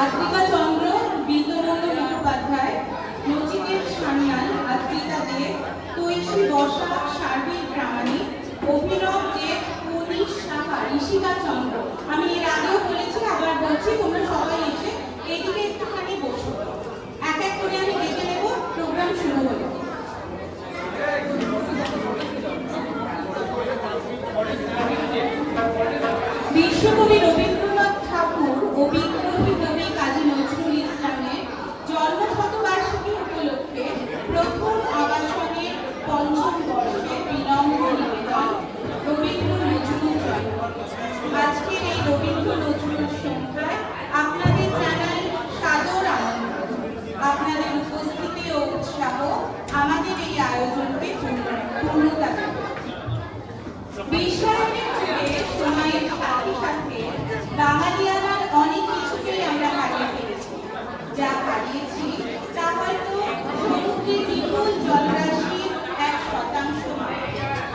আদ্রিকা চন্দ্র, বিন্দুমন্ডল মুখোপাধ্যায়, নচিকেত সান্যাল, আদ্রিকা দেব, তৈশী বসা, সার্বিক প্রামাণিক, অভিনব দেব, কনিশ সাহা, ঋষিকা চন্দ্র। আমি এর আগেও বলেছি, আবার বলছি, তোমরা সবাই এসে এইদিকে একটুখানি বসো। এক এক করে আমি দেখে নেব, প্রোগ্রাম শুরু হলো। বিশ্বকবি রবীন্দ্রনাথ ঠাকুর ও বিদ্রোহী কবি কাজী নজরুল ইসলামের জন্মশতবার্ষিকী উপলক্ষে প্রথম আবাসনের পঞ্চম বর্ষে বিনম্র নিবেদন রবীন্দ্র নজরুল জয়ন্তী। আজকের এই রবীন্দ্র নজরুল সংখ্যায় আপনাদের জানাই সাদর আনন্দ। আপনাদের উপস্থিতি ও উৎসাহ আমাদের এই আয়োজনকে পূর্ণতা দেবে। বিশ্বায়নের যুগে সময়ের সাথে সাথে বাঙালিয়ানার অনেক কিছুকেই আমরা হারিয়ে ফেলেছি। যা হারিয়েছি তা হয়তো সমুদ্রের বিপুল জলরাশির 1% নয়,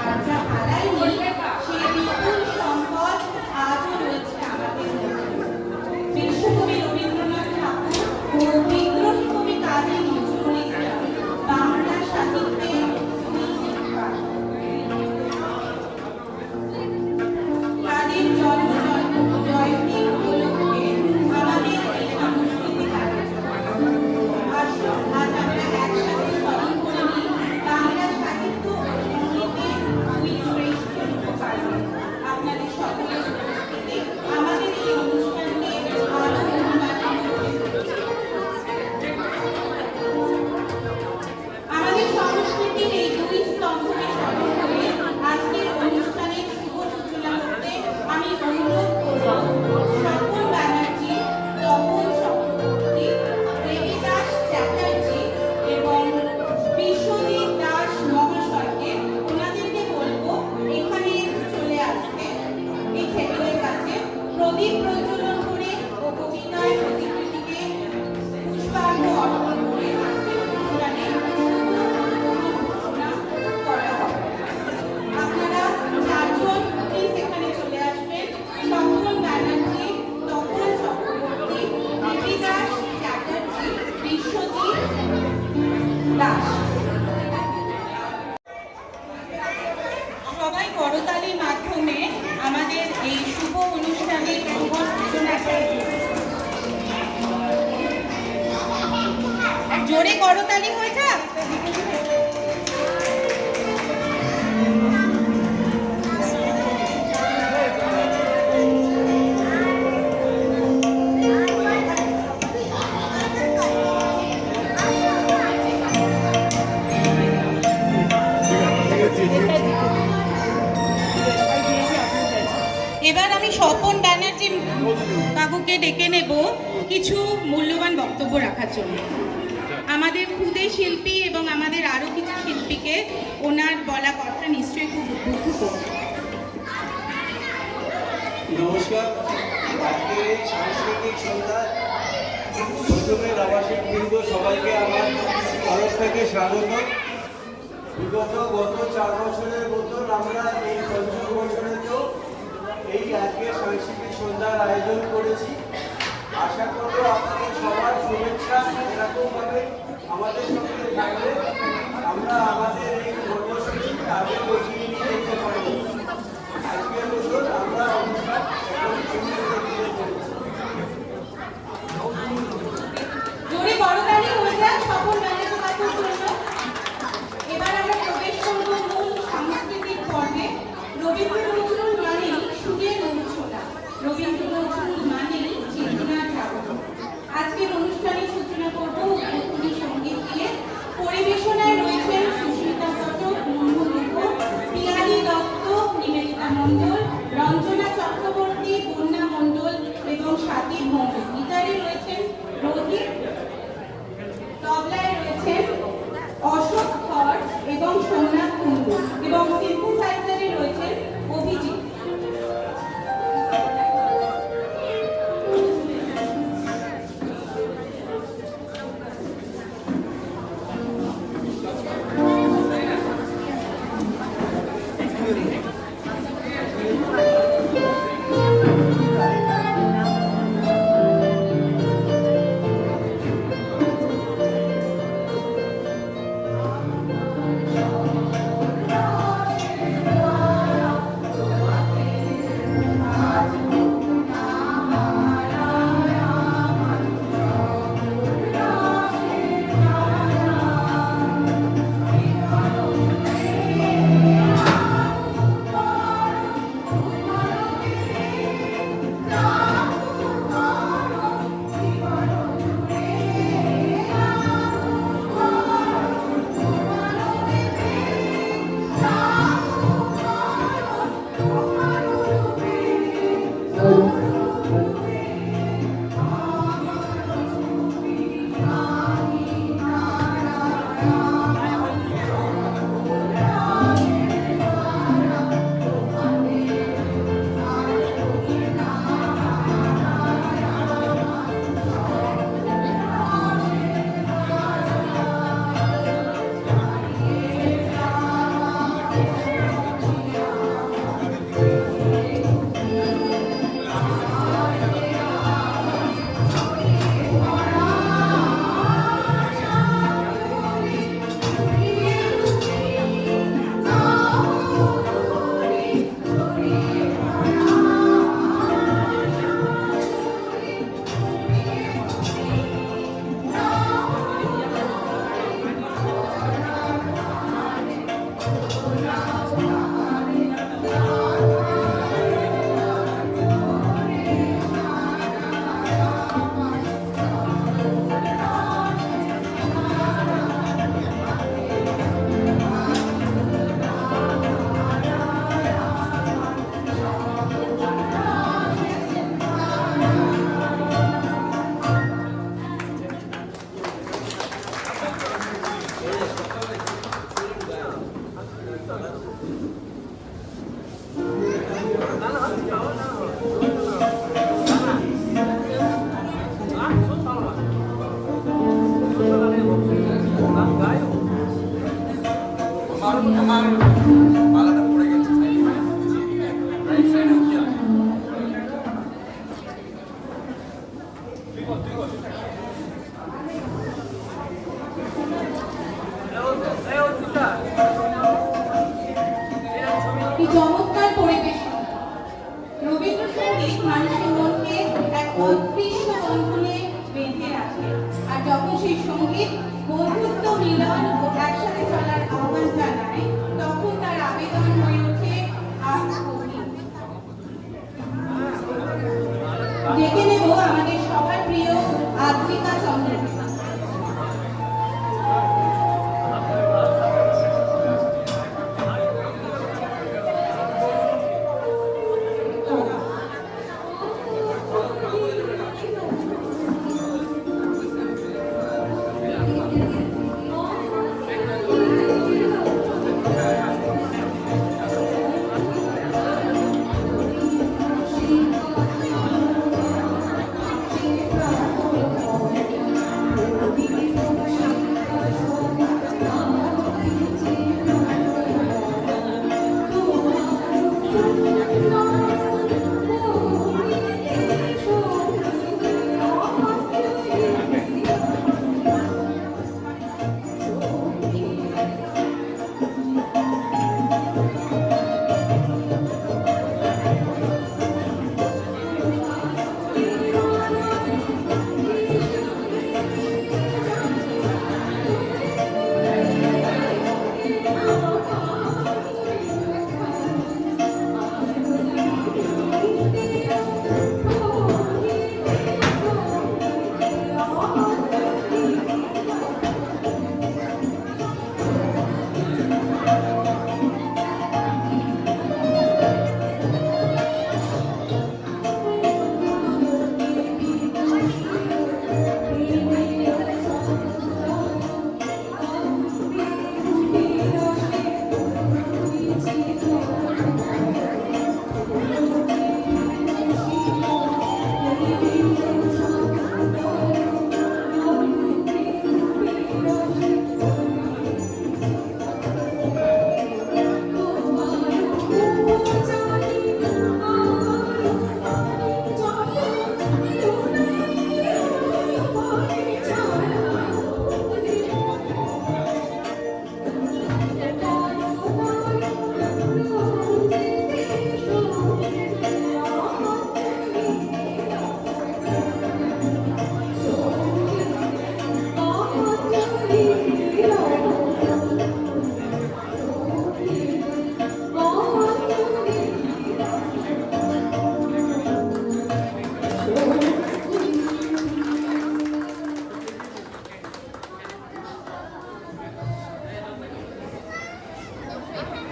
আর যা হারায়নি সে বিপুল সম্পদ আজও রয়েছে আমাদের মধ্যে। বিশ্বকবি রবীন্দ্রনাথ ঠাকুর ও বিদ্রোহী কবি কাজী নজরুল ইসলাম বাংলা সাহিত্যে তাদের জন্ম জয়ন্তী উপলক্ষে আমাদের এই সাংস্কৃতিক আয়োজন। আসুন আজ আমরা একসাথে স্মরণ করে নিই বাংলা সাহিত্য ও সঙ্গীতের দুই শ্রেষ্ঠ রূপকারকে। আপনাদের সকলের উপস্থিতি আমাদের এই অনুষ্ঠানকে আরো মহিমান্বিত করে তুলেছে। আমাদের সংস্কৃতির এই দুই স্তম্ভকে স্মরণ করে আজকের অনুষ্ঠানের শুভ সূচনা করতে আমি অনুরোধ করব স্বপন ব্যানার্জি, তপন চক্রবর্তী, দেবীদাস চ্যাটার্জি এবং বিশ্বজিৎ দাস মহাশয়কে। ওনাদেরকে বলবো এখানে চলে আসতে, এই টেবিলের কাছে প্রদীপ প্রজ্বলন করে ও কবিতায় প্রতিকৃতিকে পুষ্পার্ঘ্য অর্পণ করে আজকের অনুষ্ঠানে ঘোষণা করা হবে। আপনারা চারজন প্লিজ এখানে চলে আসবেন। স্বপন ব্যানার্জি, তপন চক্রবর্তী, দেবীদাস চ্যাটার্জি, বিশ্বজিৎ দাস। সবাই করতালির মাধ্যমে আমাদের এই শুভ অনুষ্ঠানের শুভ সূচনা করবে। জোরে করতালি হয়ে যাক। এবার আমি স্বপন ব্যানার্জি কাকুকে ডেকে নেব কিছু মূল্যবান বক্তব্য রাখার জন্য। আমাদের ক্ষুদে শিল্পী এবং আমাদের আরো কিছু শিল্পীকে ওনার বলা কথা নিশ্চয়ই খুব উদ্বুদ্ধ করবে। নমস্কার। আজকে এই সাংস্কৃতিক সন্ধ্যায় প্রথমে আবাসিক বৃন্দ সবাইকে আমার তরফ থেকে স্বাগত। গত 4 বছরের মতন আমরা এই ৫ম বছরেতেও এই আজকে সাংস্কৃতিক সন্ধ্যার আয়োজন করেছি। আশা করব আপনাদের সবার শুভেচ্ছা এরকমভাবে আমাদের সঙ্গে থাকলে আমরা আমাদের এই কর্মসূচিকে আগে এগিয়ে নিয়ে যেতে পারব। আজকের মতন আমরা অনুষ্ঠান এখন শুরু করে দিতে চলেছি। জোরে করতালি হয়ে যাক স্বপন ব্যানার্জি কাকুর জন্য। এবার আমরা প্রবেশ করব মূল সাংস্কৃতিক পর্বে। রবীন্দ্র নজরুল মানেই সুরের অনুশোনা, রবীন্দ্র নজরুল মানেই চেতনার জাগরণ। আজকের অনুষ্ঠানের সূচনা করব উদ্বোধনী সঙ্গীত দিয়ে। পরিবেশনায় রয়েছেন সুস্মিতা ঘটক, মুনমুন মুখোপ, পিয়ালি দত্ত, নিবেদিতা মণ্ডল, রঞ্জনা চক্রবর্তী, বন্যা মণ্ডল এবং সাকিব মণ্ডল। গিটারে রয়েছেন রোহিত, তবলায় রয়েছেন অশোক ধর এবং সোমনাথ কুণ্ডু এবং সিনথেসাইজারে রয়েছেন অভিজিৎ। কি চমৎকার পরিবেশন! রবীন্দ্রসঙ্গীত মানুষের মনকে এক অদৃশ্য বন্ধনে বেঁধে রাখে, আর যখন সেই সঙ্গীত বন্ধুত্ব, মিলন ও একসাথে চলার আহ্বান জানায়, তখন তার আবেদন হয়ে ওঠে আর গভীর। ডেকে নেব আমাদের সবার প্রিয় আদ্রিকা চন্দ্রকে।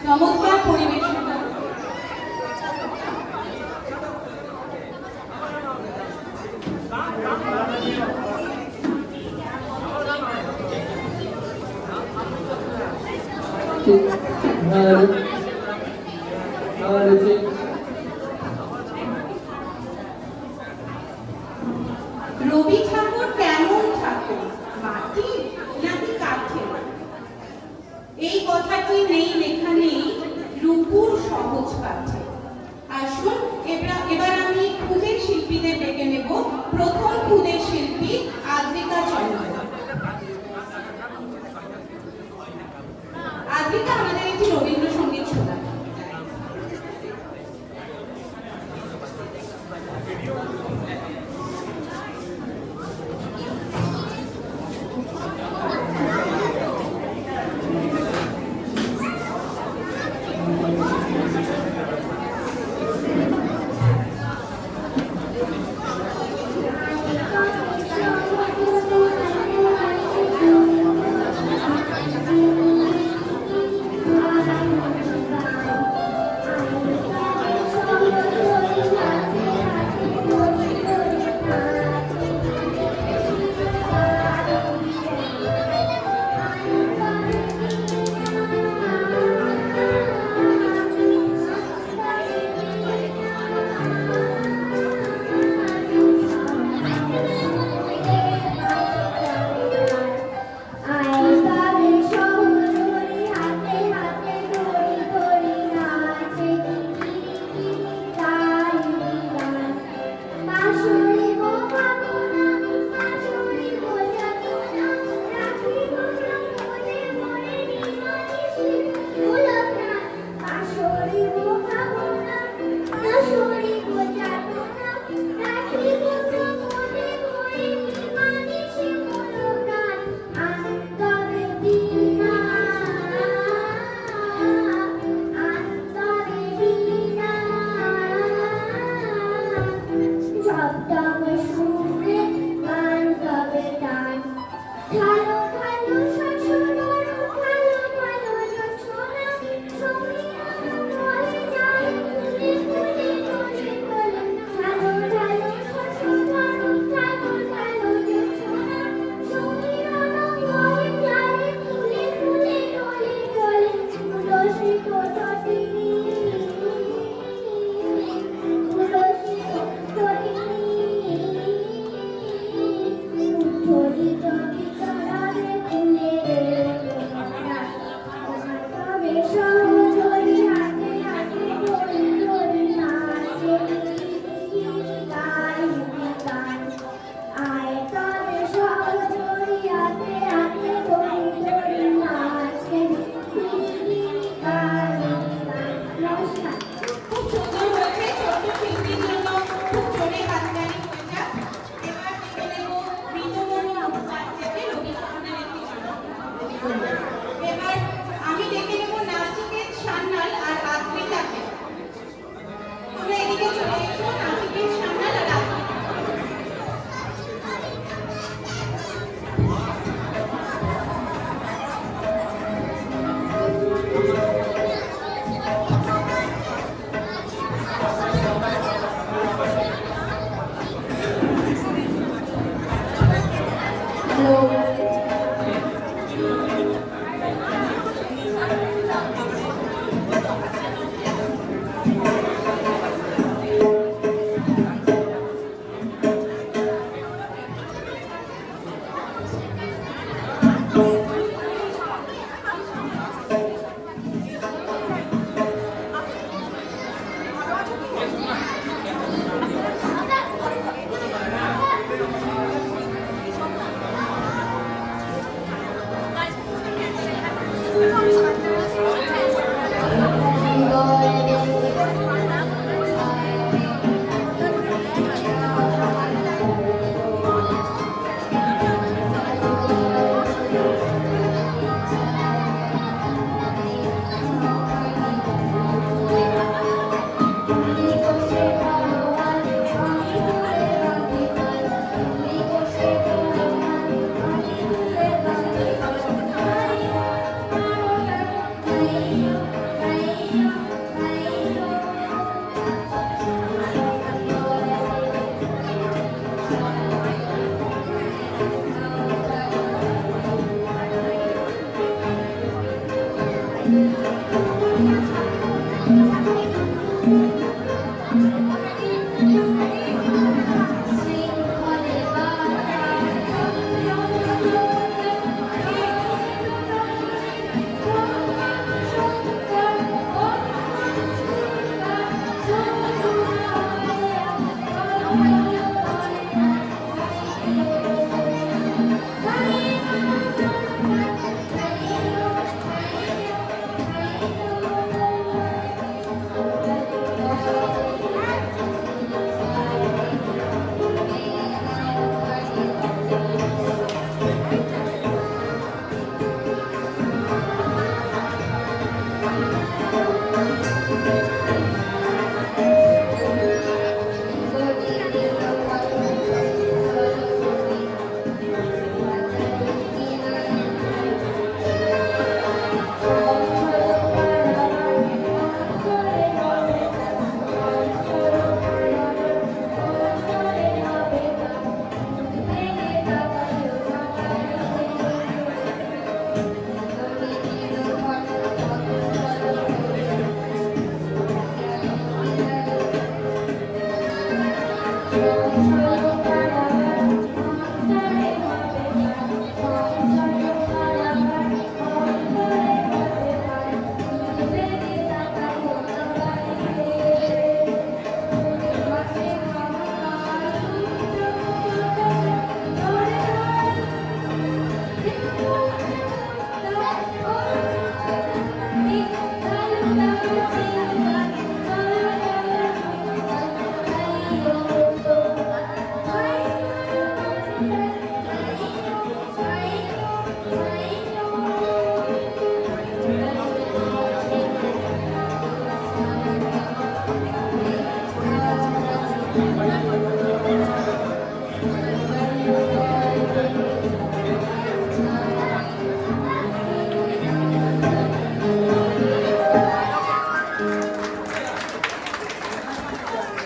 চমৎকার পরিবেশন! রবি ঠাকুর কেমন ঠাকুর, মাটি নাকি কাঠের? এই কথাটি নেই লেখা নেই রূপুর সহজ পাঠে। আসুন এবার আমি খুদের শিল্পীদের ডেকে নেব। প্রথম খুদের শিল্পী আদ্রিকা চন্দ্র। আদ্রিকা আমাদের একটি রবীন্দ্রসঙ্গীত শোনান।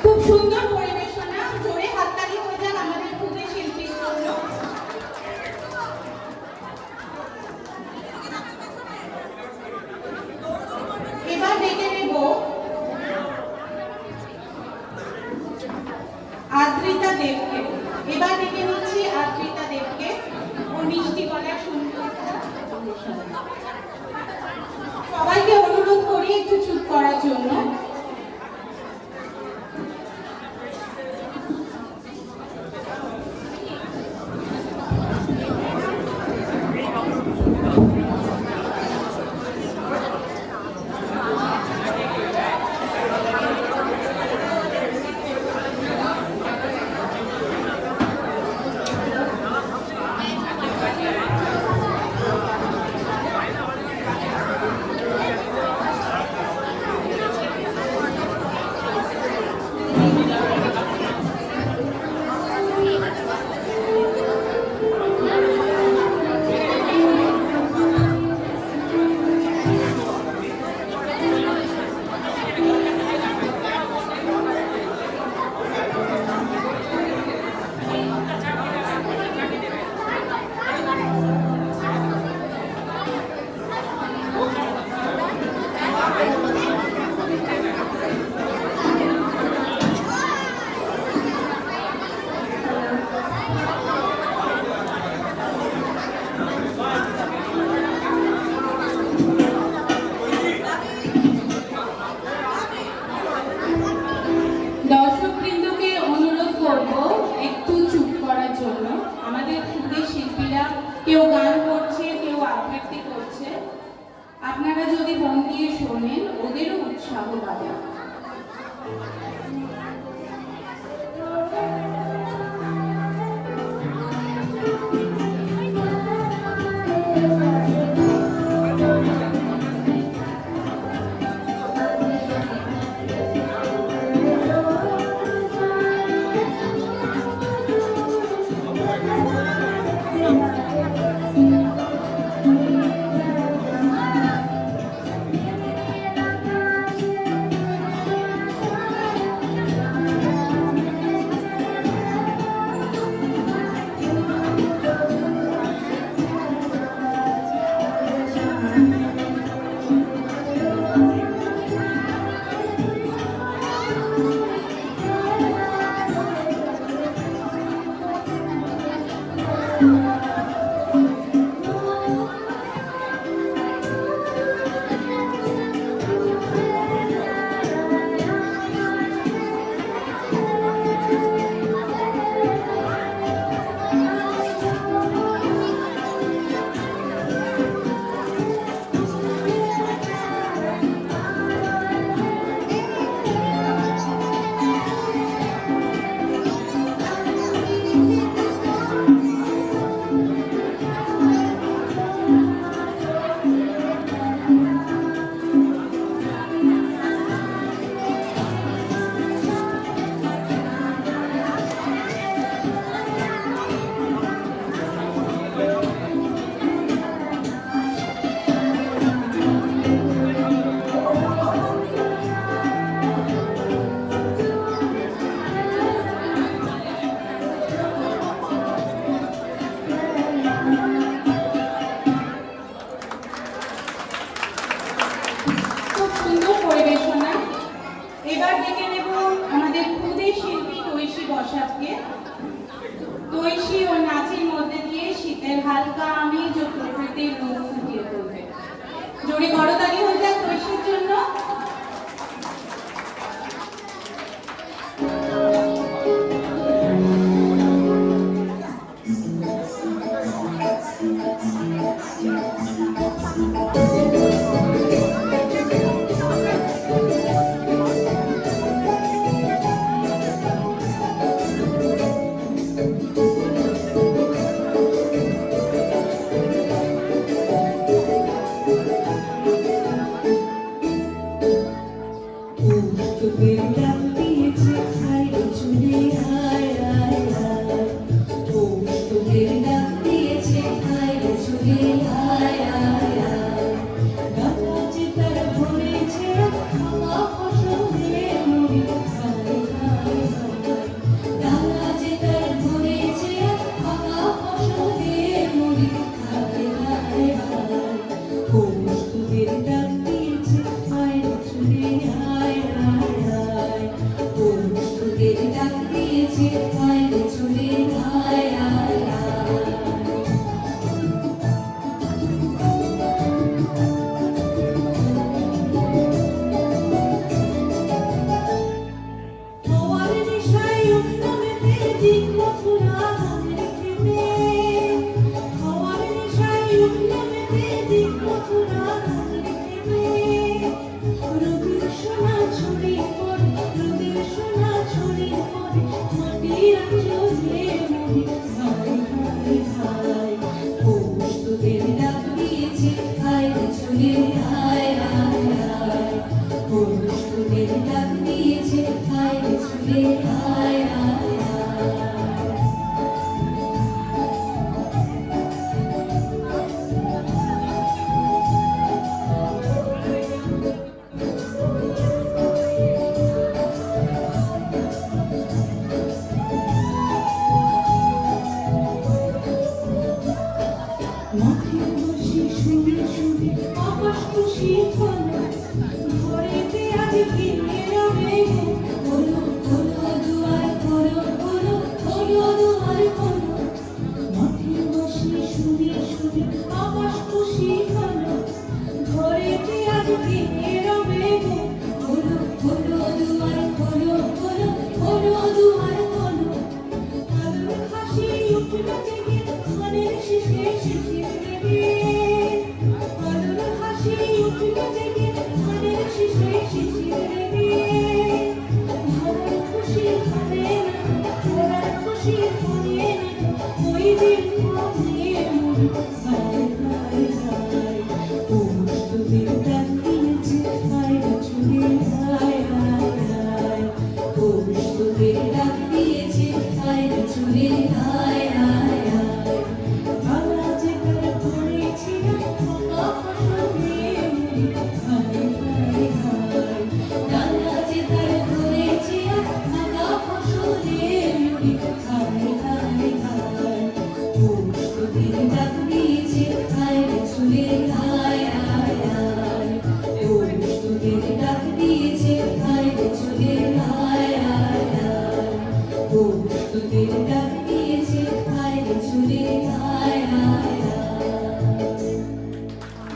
খুব সুন্দর পরিবেশনা, জোরে হাততালি হয়ে যাক আমাদের খুদে শিল্পীর জন্য। এবার ডেকে নেব আদ্রিতা দেবকে। এবার ডেকে নিচ্ছি আদ্রিতা দেবকে, ও মিষ্টি গলায় সুন্দর। সবাইকে অনুরোধ করি একটু চুপ করার জন্য। কেউ গান করছে, কেউ আবৃত্তি করছে। আপনারা যদি মন দিয়ে শোনেন, ওদেরও উৎসাহ পাবে। এবার ডেকে নেব আমাদের খুদে শিল্পী তৈশী বসাককে। তৈশী ও নাচের মধ্যে দিয়ে শীতের হালকা আমেজ ও প্রকৃতির রূপ ফুটিয়ে তুলবে। জোরে করতালি হয়ে যাক তৈশীর জন্য। Thank you.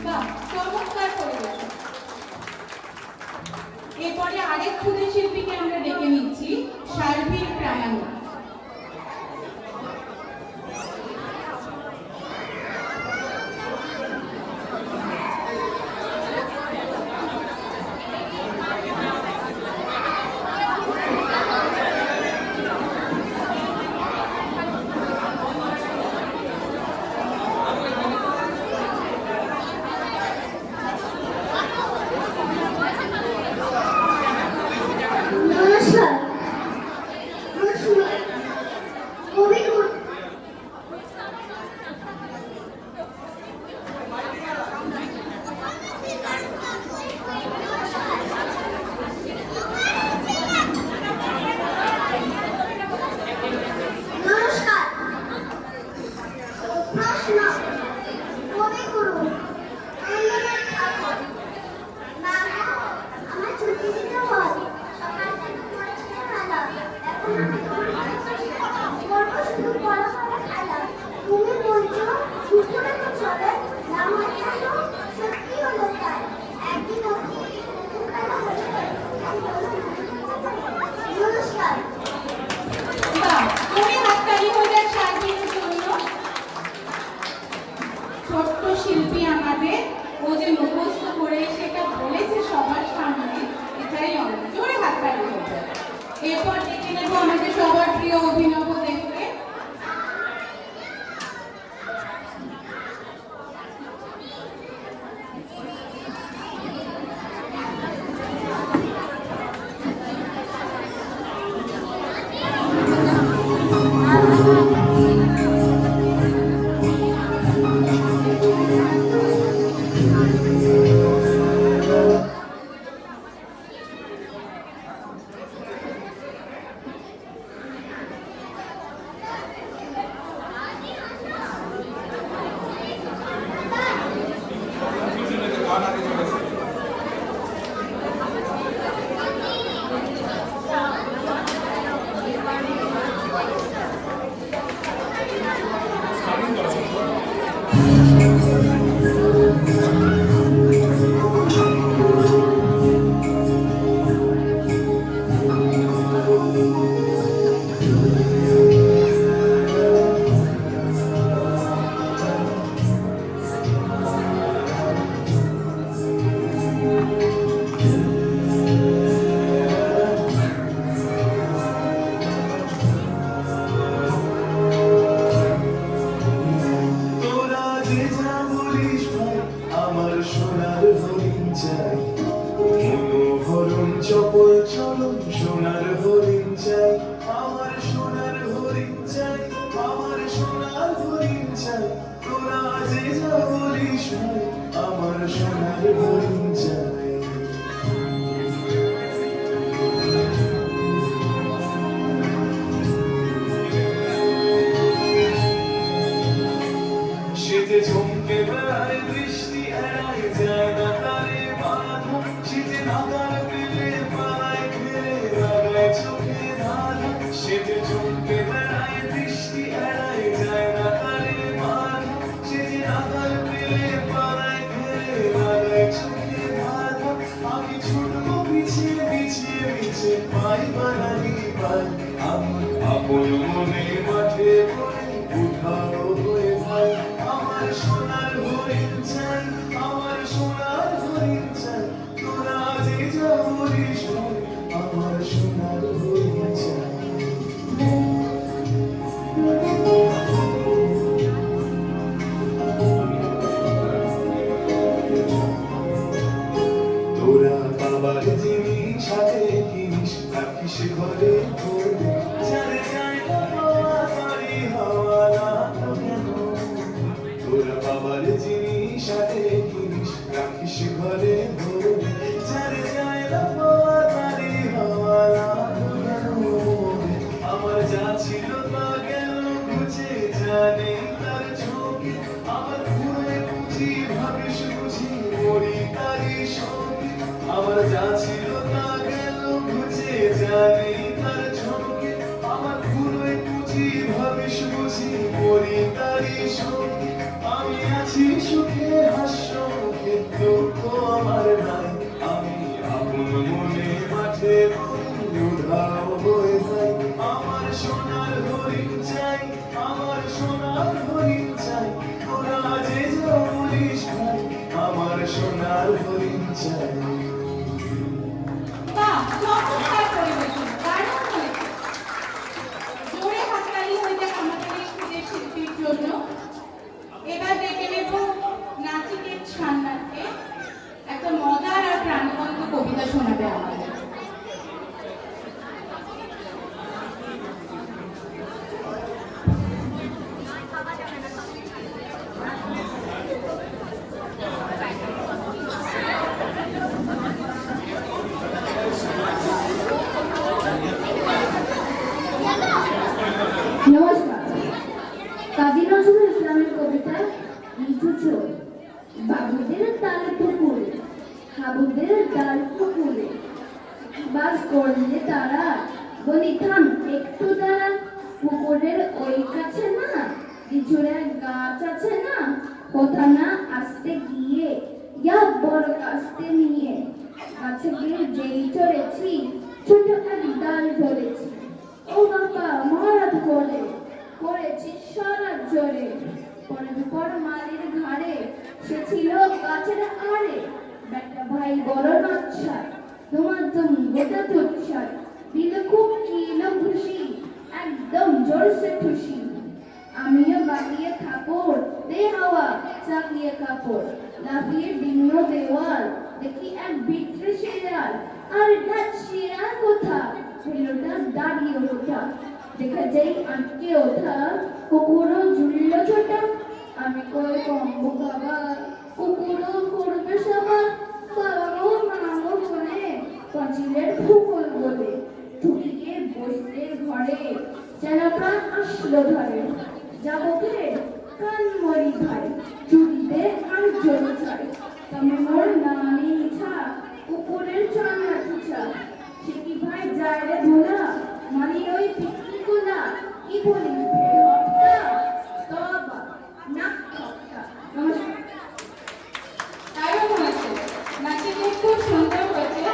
বাহ, চমৎকার পরিবেশন। এরপরে আরেক ক্ষুদে শিল্পীকে আমরা ডেকে নিচ্ছি, শারভীর প্রামাণিক। নমস্কার। কবি নমস্কার। প্রশ্ন কবিগুরু রবীন্দ্রনাথ ঠাকুর। বাবা, আমার ছুটি দিতে বল। সকাল থেকে পড়াশোনা খেলা, এখন আমি তোমার পাশাপাশি করবো শুধু পড়াশোনা খেলা। তুমি বলছো দুপুরে তো চলে না, আমার কেন সত্যি হলো তাই। একদিন অতি নতুন খেলা হয়ে নমস্কার। বাহ, তুমি হাততালি হয়ে যাক শারভীরের জন্য। ছোট্ট শিল্পী আমাদের, ও যে মুখস্থ করে সেটা বলেছে সবার সামনে, এটাই অনেক। জোরে হাততালি হয়ে যাক। এরপর ডেকে নেবো আমাদের সবার প্রিয় অভিনব দেখতে। চপল চলন সোনার হরিণ চাই, আমার সোনার হরিণ চাই, আমার সোনার হরিণ চাই। তোরা যে যা বলিস ভাই, আমার সোনার হরিণ চাই। শীতে ঝুমকে বেড়ায়, বৃষ্টি এড়ায় যায় না তারে বাধা। শীতে নাগার পেলে পায় ঘেরে লাগায় চোখে ধাঁধা। শীতে ঝুমকে বেড়ায়, বৃষ্টি এড়ায় যায় না তারে বাধা। শীতে নাগার পেলে পায় ঘেরে লাগায় চোখে জানে তার ঝোঁকে আমার ঘুরে বুঝি ভাবিস বুঝি মরি তারি সঙ্গে আমার যা ছিল তা গেল বুঝে জানে তার ঝোঁকে আমার ঘুরে বুঝি ভাবিস বুঝি মরি তারি সঙ্গে আমি আছি সুখে হাস্য মুখে দুঃখ আমার নাই আমি আপন মনে মাঠে উধাও হয়ে যাই আমার সোনার হরিণ চাই আমার সোনার হরিণ চাই ওরা যে যাও বলিস ভাই আমার সোনার হরিণ চাই বাহ, চমৎকার পরিবেশন, দারুণ হয়েছে। জোরে হাততালি হয়ে যাক আমাদের এই ক্ষুদে শিল্পীর জন্য। এবার ডেকে নেব নাচিকের ছান্নাকে, একটা মজার আর প্রাণবন্ত কবিতা শোনাবে আমাদের। নমস্কার। কাজী নজরুল ইসলামের কবিতা লিচু চোর। বাবুদের তাল পুকুরে, হাবুদের ডাল পুকুরে, বাস করলে তারা বলি থাম একটু দাঁড়া, পুকুরের ওই কাছে না লিচুরের গাছ আছে না, কোথা না আসতে গিয়ে ইয়া বড় কাস্তে নিয়ে গাছে গিয়ে যেই চড়েছি ছোট এক ডাল ধরেছি, ও বাবা মহারাজ করে করেছি সারা জোরে, পরের পর মালির ঘাড়ে সে ছিল গাছের আড়ে, বেটা ভাই বড় নাচ্ছার তোমার তুম গোটা তুচ্ছার, দিল খুব কিল খুশি একদম জোরসে খুশি, আমিও বাগিয়ে কাপড় দে হাওয়া চাকিয়ে কাপড়, লাফিয়ে ডিঙ্গ দেওয়াল দেখি এক বিট্রে শিয়াল, আর ডাক শিয়াল কোথা ছেলেটা দাঁড়িয়ে ওঠা, দেখা যাই আটকে ওঠা কুকুরও ঝুলল ছোটা, আমি কই কম্ব বাবা কুকুরও করবে সবার, বাবাও মামো করে পাঁচিলের ফুকল বলে, ঠুকিয়ে বসলে ঘরে যেন প্রাণ আসলো ধরে, যাবো ফিরে কান মরি ভাই চুরিতে আর জল ছাই, তবে মোর নানি ইচ্ছা কুকুরের চানা ইচ্ছা, সে কি ভাই যায় রে ভোলা মানি ওই পিকনিক গোলা, কি বলি ফের হপ্তা তবা নাক হপ্তা। নমস্কার। দারুণ হয়েছে, নাচিকে খুব সুন্দর হয়েছে।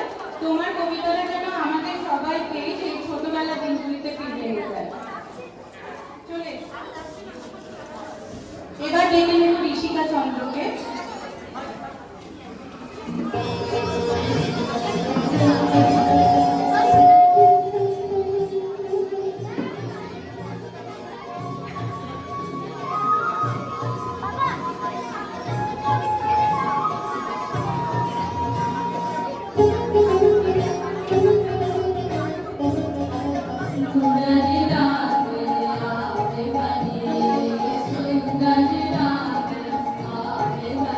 তোমার কবিতাটা যেন আমাদের সবাইকে সেই ছোটবেলা দিনগুলিতে ফিরিয়ে নিয়ে যায়। চলে এসো। এবার ডেকে নেব ঋষিকা চন্দ্রকে। Thank you.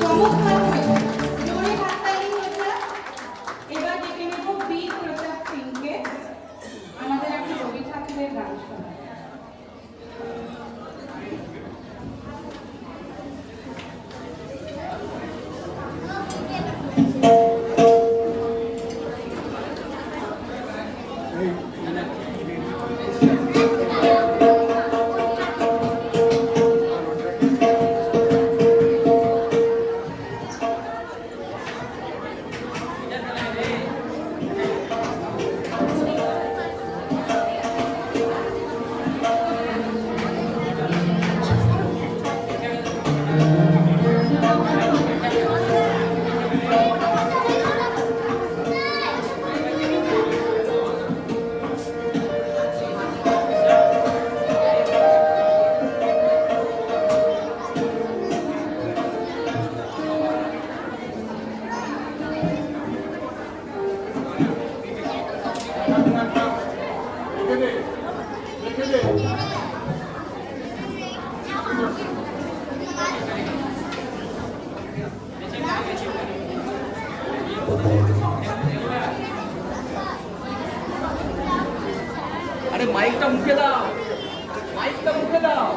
চমৎকার হয়েছে, জোরে হাততালি হয়েছে। এবার ডেকে নেব বি প্রতাপ সিংকে, আমাদের একটা রবি ঠাকুরের গান শোনায়। আরে মাইকটা মুখে দাও, মাইকটা মুখে দাও।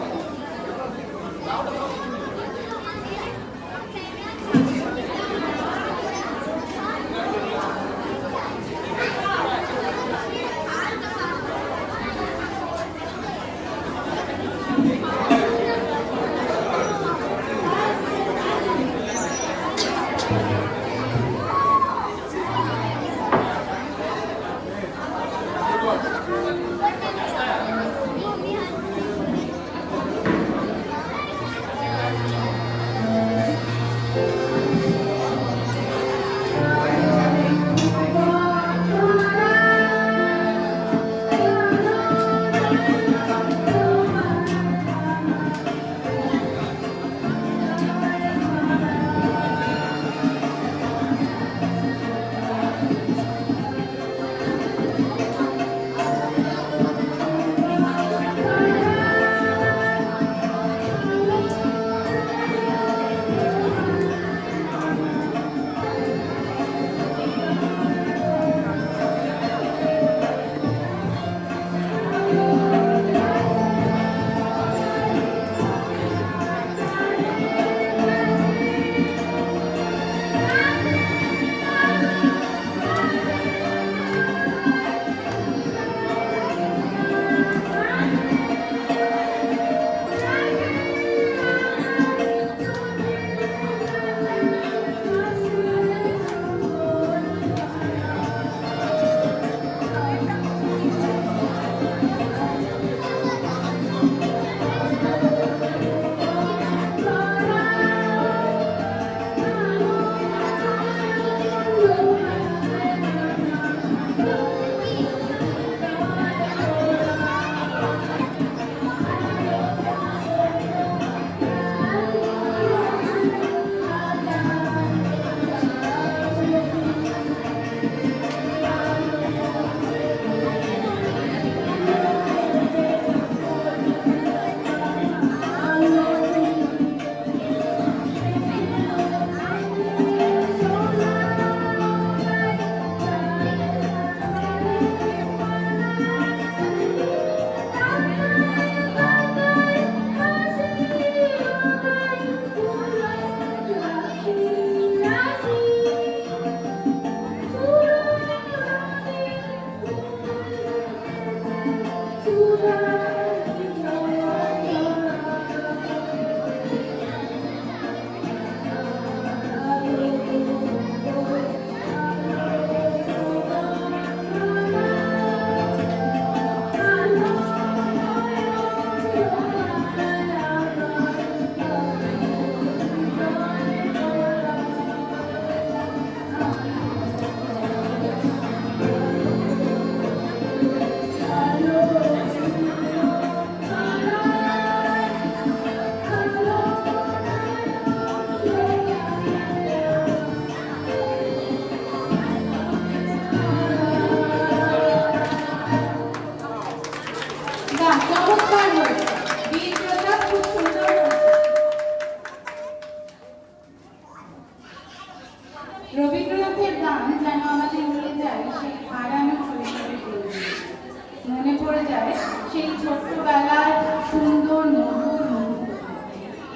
যায় সেই ছোট্টবেলার সুন্দর মধুর মুহূর্ত।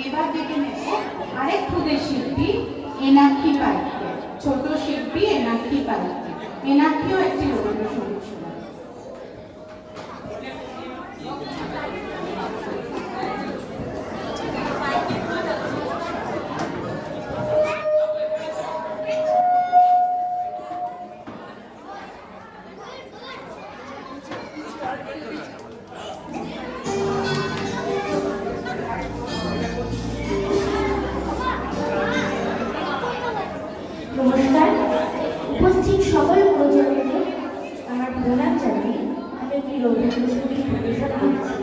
এবার ডেকে নেব আরেক খুদের শিল্পী এনাক্ষী পাইককে, ছোট শিল্পী এনাক্ষী পাইককে। এনাক্ষীও একটি রবীন্দ্রসঙ্গীত শোনাবে। নমস্কার, উপস্থিত সকল গুরুজনকে আমার প্রণাম জানিয়ে আমি একটি রবীন্দ্রসঙ্গীত পরিবেশন করছি।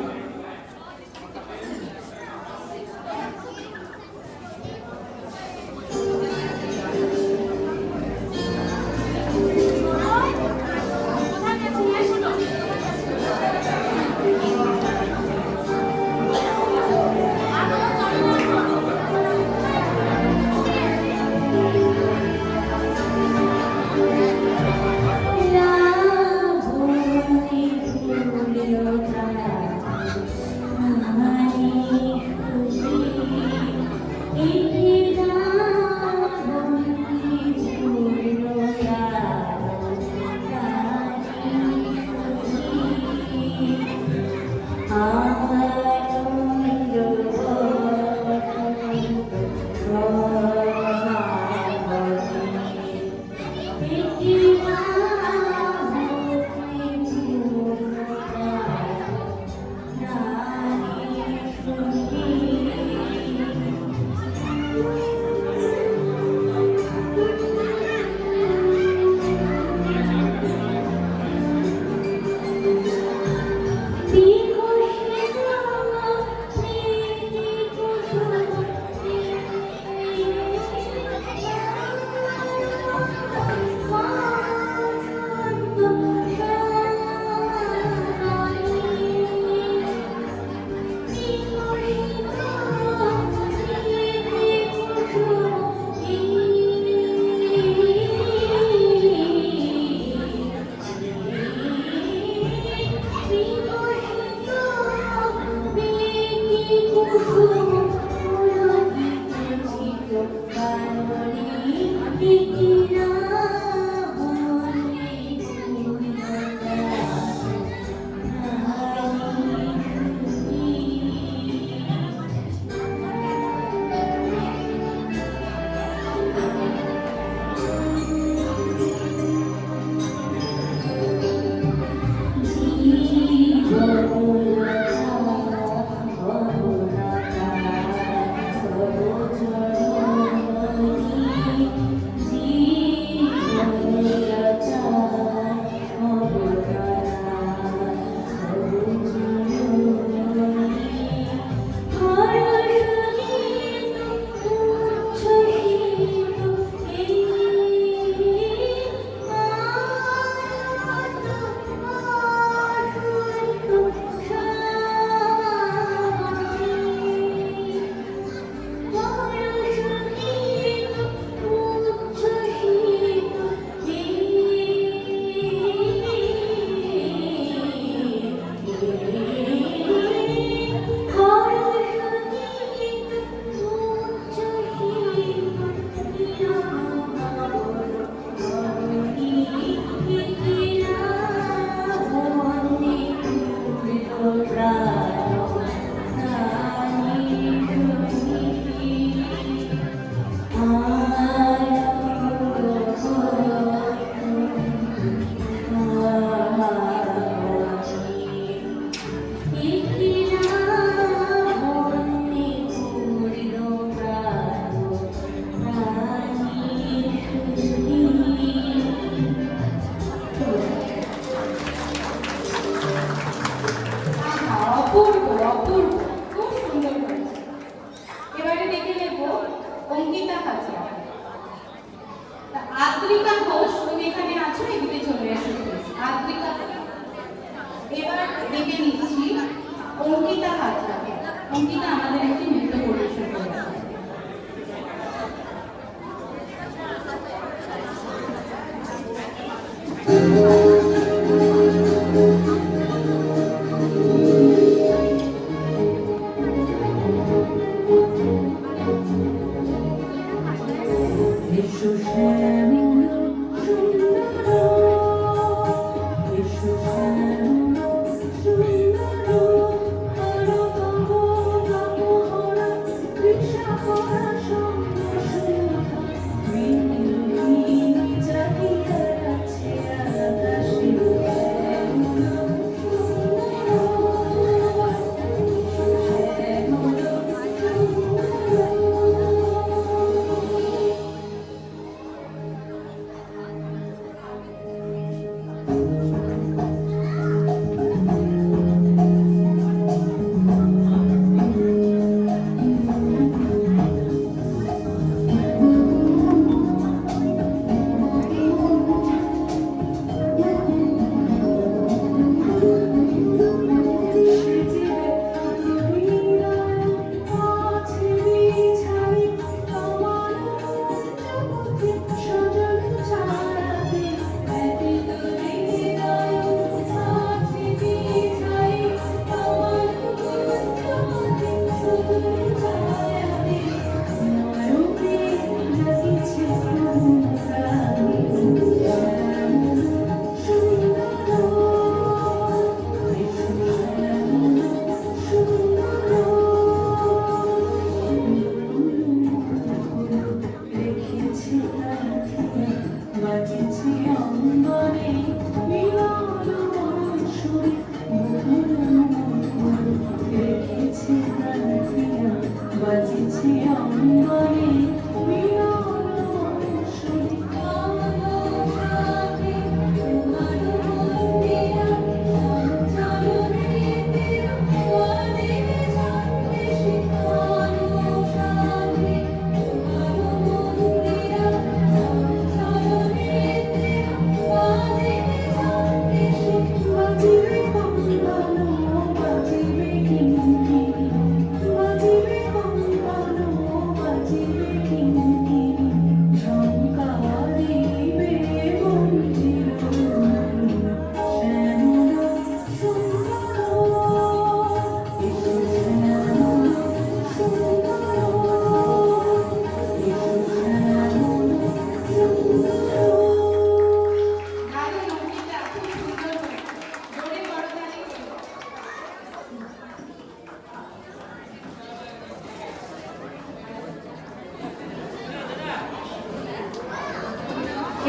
দারুণ অঙ্কিতা, খুব সুন্দর হয়েছে। জোরে করতালি হলো।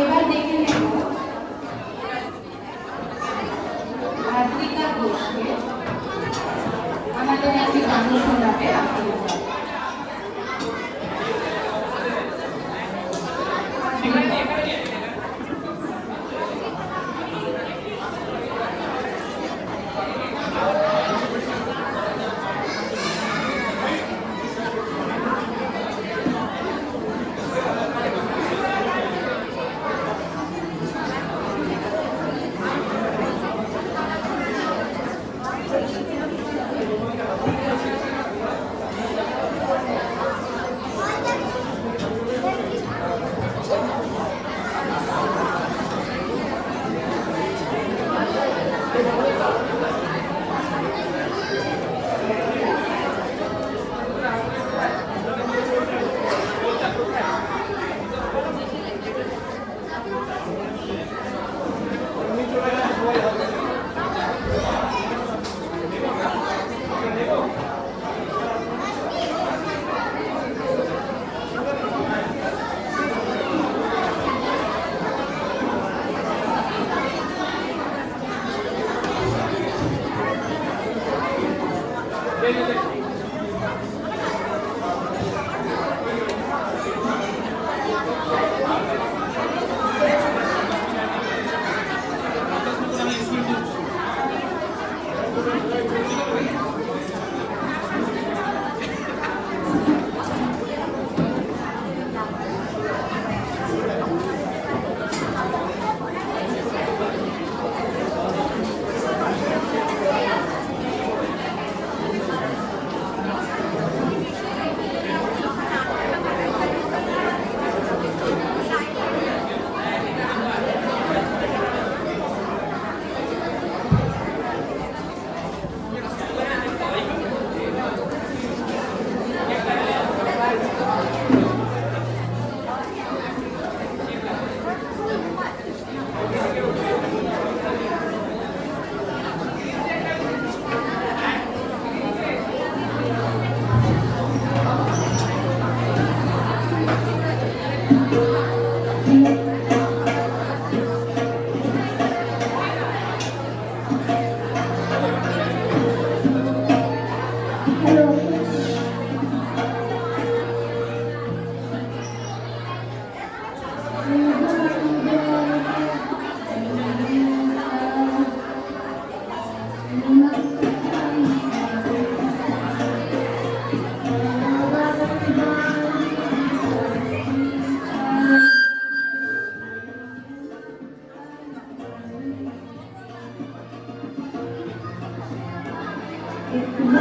এবার দেখে নেব আদ্রিকা ঘোষকে, আমাদের একটি গান শোনাবে আদ্রিকা। Thank you.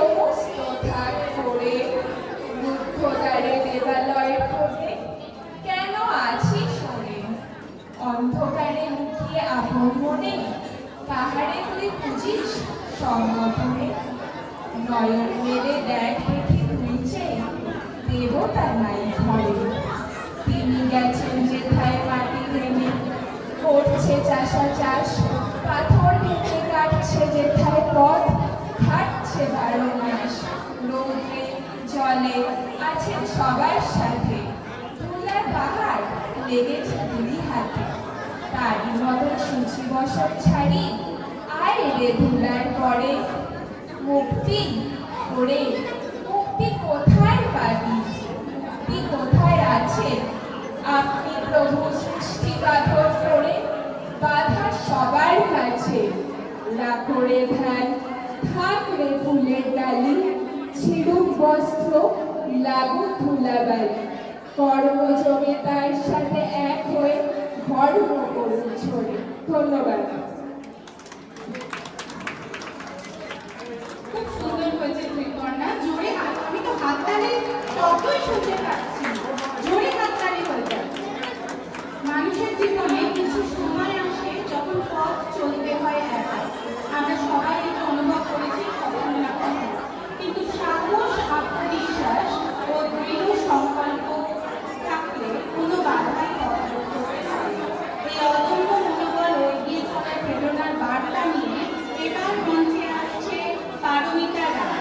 সমস্ত থাক করে রুদ্ধদ্বারে দেবালয়ে খোঁজে কেন আছিস শোনে অন্ধকারে লুকিয়ে আপন মনে কাহারে তুই বুঝিস সম্মতনে নয়ন মেলে দেখ দেখি তুইছে দেবতা নাই ঘরে তিনি গেছেন যেথায় মাটি নেমে করছে চাষা চাষ পাথর ভেঙে কাটছে যেথায় পথ হাঁটছে 12 মাস রৌদ্রে জলে আছেন সবার সাথে তুলার পাহাড় লেগেছে দুই হাতে তারই মতন সূচি বসন ছাড়ি আয় রে ধুলার পরে মুক্তি করে মুক্তি কোথায় পাবি মুক্তি কোথায় আছে আপনি প্রভু সৃষ্টি পাথর করে বাধা সবার কাছে রাখো রে ধ্যান থাক রে ফুলের ডালি ছিড়ুক বস্ত্র লাগুক ধুলাবালি কর্ম জমে তার সাথে এক হয়ে ধর্ম করুন ছড়ে ধন্যবাদ খুব সুন্দর হয়েছে কন্যা জোরে হাত আমি তো হাততালি শব্দই শুনতে পাচ্ছি জোরে হাততালি হয়ে যায় মানুষের জীবনে কিছু সময় আসে যখন পথ চলতে হয় একা আমরা সবাই এটা অনুভব করেছি কখনো না কখনো কিন্তু সাহস আত্মবিশ্বাস ও দৃঢ় সংকল্প থাকলে কোনো বাধাই পথ করতে পারে না। এই অদম্য মনোবল ও এগিয়ে চলার প্রেরণার বার্তা নিয়ে এবার মঞ্চে আসছে পারমিতা রায়।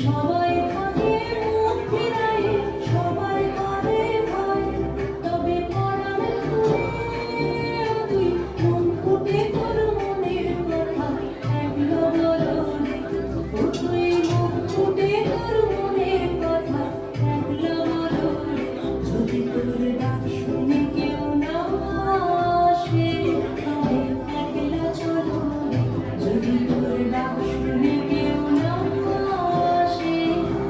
সবাই থাকে মুখ ফিরায়ে, সবাই করে ভয়, তবে পরাণ খুলে তুই মন ফুটে তোর মনের কথা একলা বলো রে। ও তুই মুখ ফুটে তোর মনের কথা একলা বলো রে। যদি তোর ডাক শুনে কেউ না আসে, তবে একলা চলো রে। যদি তোর ডাক শুনে কেউ না আসে,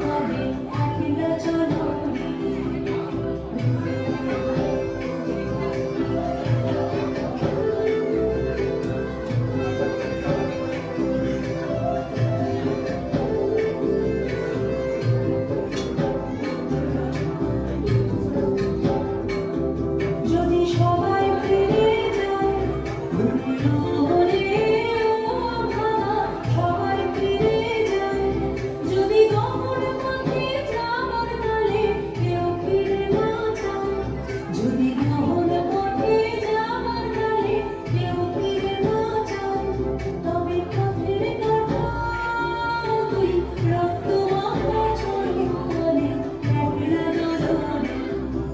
তবে একলা চলো রে। যদি সবাই ফিরে যায় ঘুরে ও ভাঙা, সবাই ফিরে যায়। যদি গমন পথে যাবার কালে কেউ ফিরে না যায়, যদি গমন পথে যাবার কালে কেউ ফিরে না যায়, তবে পথের কাঁটা তুই রক্ত মাখা চরণে একলা দোলনে।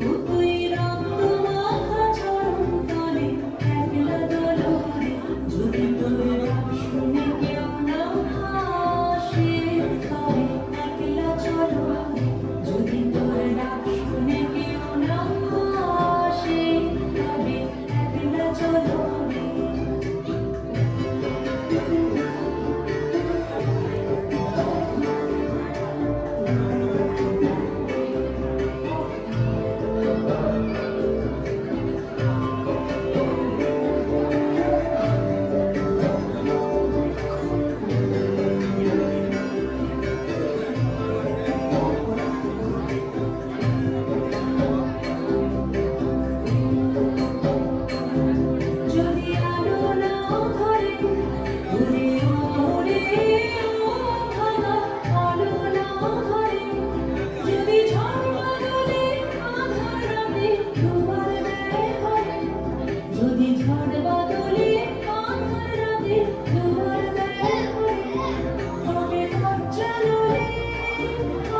ও তুই রক্ত মাখা চরণ তলে একলা দোলনে। যদি তোর ডাক শুনে কেউ না আসে, তবে একলা চলো রে। যদি তোর ডাক শুনে কেউ না আসে, তবে একলা চলো রে। যদি আলো না ধরে ঘুরে ওরে ও ভাঙা, আলো না ধরে। যদি ঝড় বাদলে আঁধার রাতে দুয়ার দেয় ঘরে, যদি ঝড় বাদলে আঁধার রাতে দুয়ার দেয় ঘরে, তবে দরজা নড়ে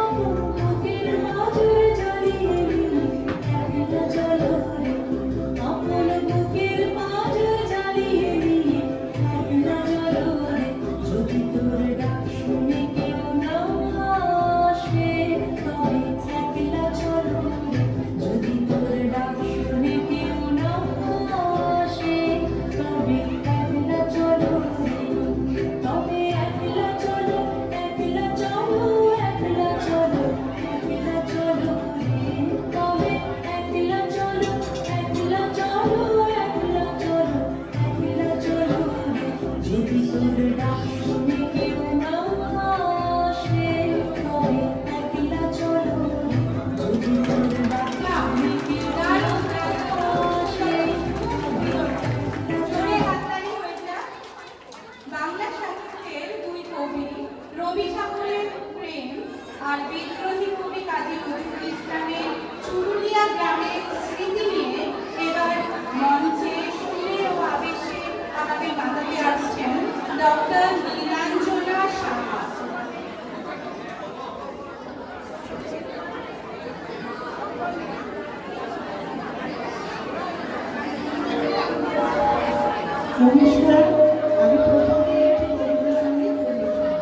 আপন বুকের পাঁজর জ্বালিয়ে নিয়ে একলা চলো রে। আপন বুকের পাঁজর জ্বালিয়ে নিয়ে একলা চলো রে। যদি তোর ডাক শুনে কেউ না আসে, তবে একলা চলো রে। যদি তোর ডাক শুনে কেউ না আসে, তবে একলা চলো রে। তবে একলা চলো, একলা চলো, একলা চলো, একলা চলো রে। তবে একলা চলো, একলা চলো, একলা চলো, একলা চলো রে। যদি তোর ডাক শুনে কেউ না আসে, তবে একলা চলো রে। যদি তোর ডাক শুনে কেউ না আসে, জোরে হাততালি হয়ে যাক। বাংলা সাহিত্যের দুই কবি রবি ঠাকুরের প্রেম আর বিদ্রোহী কবি কাজী নজরুল ইসলামের চুরুলিয়া গ্রামের স্মৃতি নিয়ে এবার মঞ্চে সুরে ও আবেশে আমাদের বাঁধাতে আসছেন ডক্টর নীলাঞ্জনা সাহা। নমস্কার, আমি প্রথমে একটি পরিবেশনের পরিবেশন।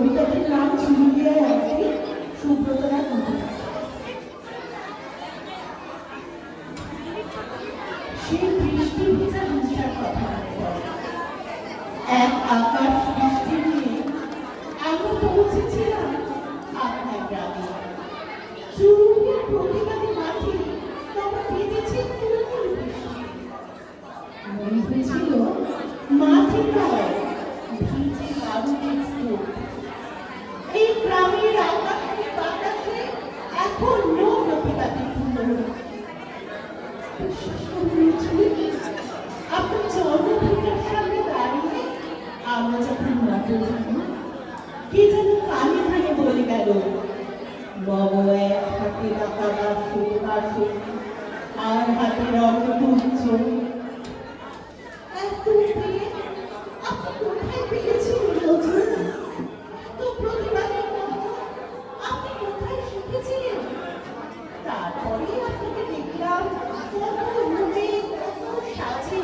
কবিতাটির নাম চুরুলিয়ায় আছে, সুব্রতরা কবিতা। সেই বৃষ্টি ভেজা দিনটার কথা মনে পড়ে। এক আকাশ বৃষ্টি নিয়ে আমরা পৌঁছেছিলাম আপনার গ্রামে। চুরুলিয়ার প্রতিবাদী মাঠে তখন ভিজেছে তুলতুল বৃষ্টি। মনে হয়েছিল মাঠে নয়, ভিজে বারুদের স্তূপ। এই গ্রামের আকাশে বাতাসে এখনো প্রতিবাদী ফুল। বিশ্বাস করেছিল আপনার জন্মভূমির সামনে দাঁড়িয়ে আমরা যখন নাটক জানি, কে যেন কানে কানে বলে গেল, বাবু এক হাতে টাকা বাসে আর হাতে রঙ তুচ্ছ। এত পেয়ে আপনি কোথায় পেয়েছেন নজর? এত প্রতিবাদের মতো আপনি কোথায় শিখেছিলেন? তারপরে আপনাকে দেখলাম কত রূপে, কত সাজে,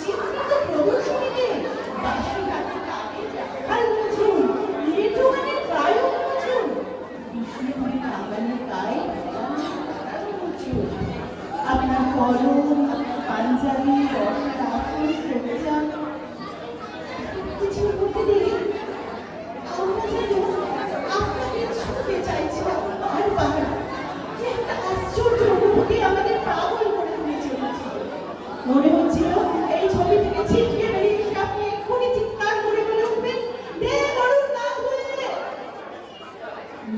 চিত্রিত প্রদর্শনীতে বাঁশি হাতে তাকে রাখার নজর, লেটো গানের গায়ক নজর, বিষ্ণুপুরে বাঙালির গায়ে নজর। আপনার কলম, আপনার পাঞ্জাবি, রসার আসন, সজ্জা, কিছু করতে দিলে আমরা যেন আপনাকে ছুঁতে চাইছিলাম বারবার। একটা আশ্চর্য অনুভূতি আমাদের পাগল করে তুলে চলেছিল। মনে হচ্ছিল এই ছবি থেকে ছিটকে বেরিয়ে এসে আপনি এক্ষুনি চিৎকার করে বলে উঠবেন, দে গরুর নাক ধরে দে।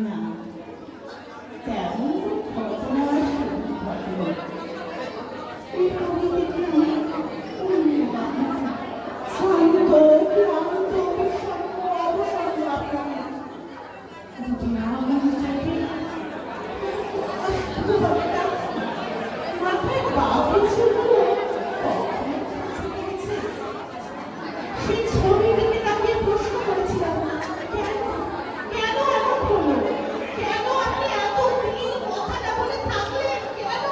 না, তেমন ঘটনা আসেনি ঘটনা। এই কবিতাটি আমি শান্ত, ক্লান্ত, বিষণ্ণ অবসন্ন আপনাকে দুটি আগুন চোখে মাথায় বাবু ছিল। সেই ছবি দেখে তাকে প্রশ্ন করেছিলাম, কেন কেন এমন হলো? কেন আপনি এত দিন কথাটা বলে থাকলেন? কেন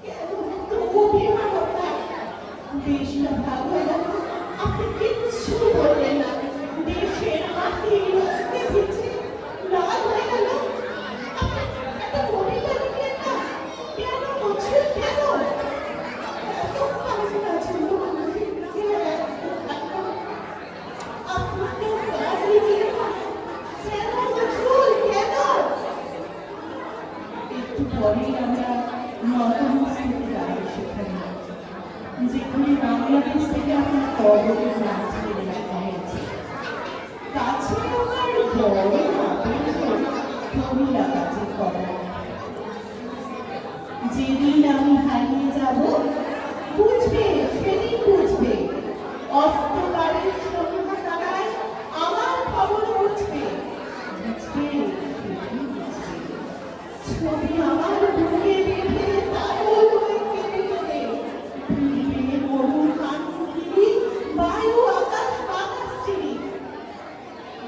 কেন এত অভিমানতা? দেশটা ভাগ হয়ে গেল, আপনি কিচ্ছু বললেন না। দেশের মাটি রক্তে ভিজে লাল হয়ে গেল, আপনি একটা কবিতা লিখলেন না। কেন বলছেন? কেন এত কাজে আছেন মানুষের দিকে? আপনাকে কাজ লিখলেন না কেন? নজরুল কেন? একটু পরেই আমরা নতমস্তকে যাই সেখানে, যেখানে বাংলাদেশ থেকে আপনার কবরের নাম ছেড়ে রাখা হয়েছে। কাছে আমার বড় কবিরা কাছে কবর। যেদিন আমি হারিয়ে যাব বুঝবে, সেদিন বুঝবে, অস্তকারের সন্ধ্যা তারায় আমার খবর বুঝবে, বুঝবে সেদিন বুঝবে। ছবি আমার বুকে বেঁধে পাগল হয়ে কেঁদে কেঁদে পৃথিবীর মরুর কানপুরি, বায়ু আকাশ বাতাস চিনি।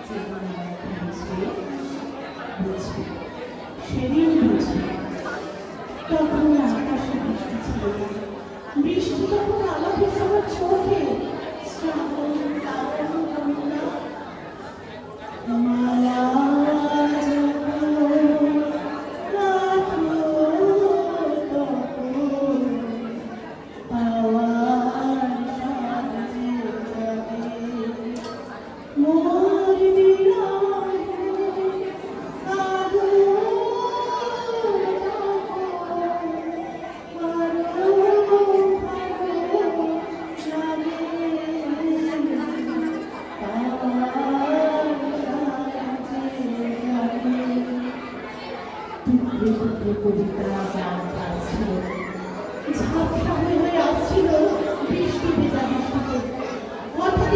যেদিন আমাকে বুঝবে, বুঝবে, সেদিন বুঝবে। তখন আকাশে বৃষ্টি ছিল না, বৃষ্টি তখন আমাদের সবার চোখে। শ্রাবণ কারণ কন্যা মালা কবিতা গান গাইছিল, ঝাপসা হয়ে আসছিল বৃষ্টি ভেজা বৃষ্টিতে। হঠাৎ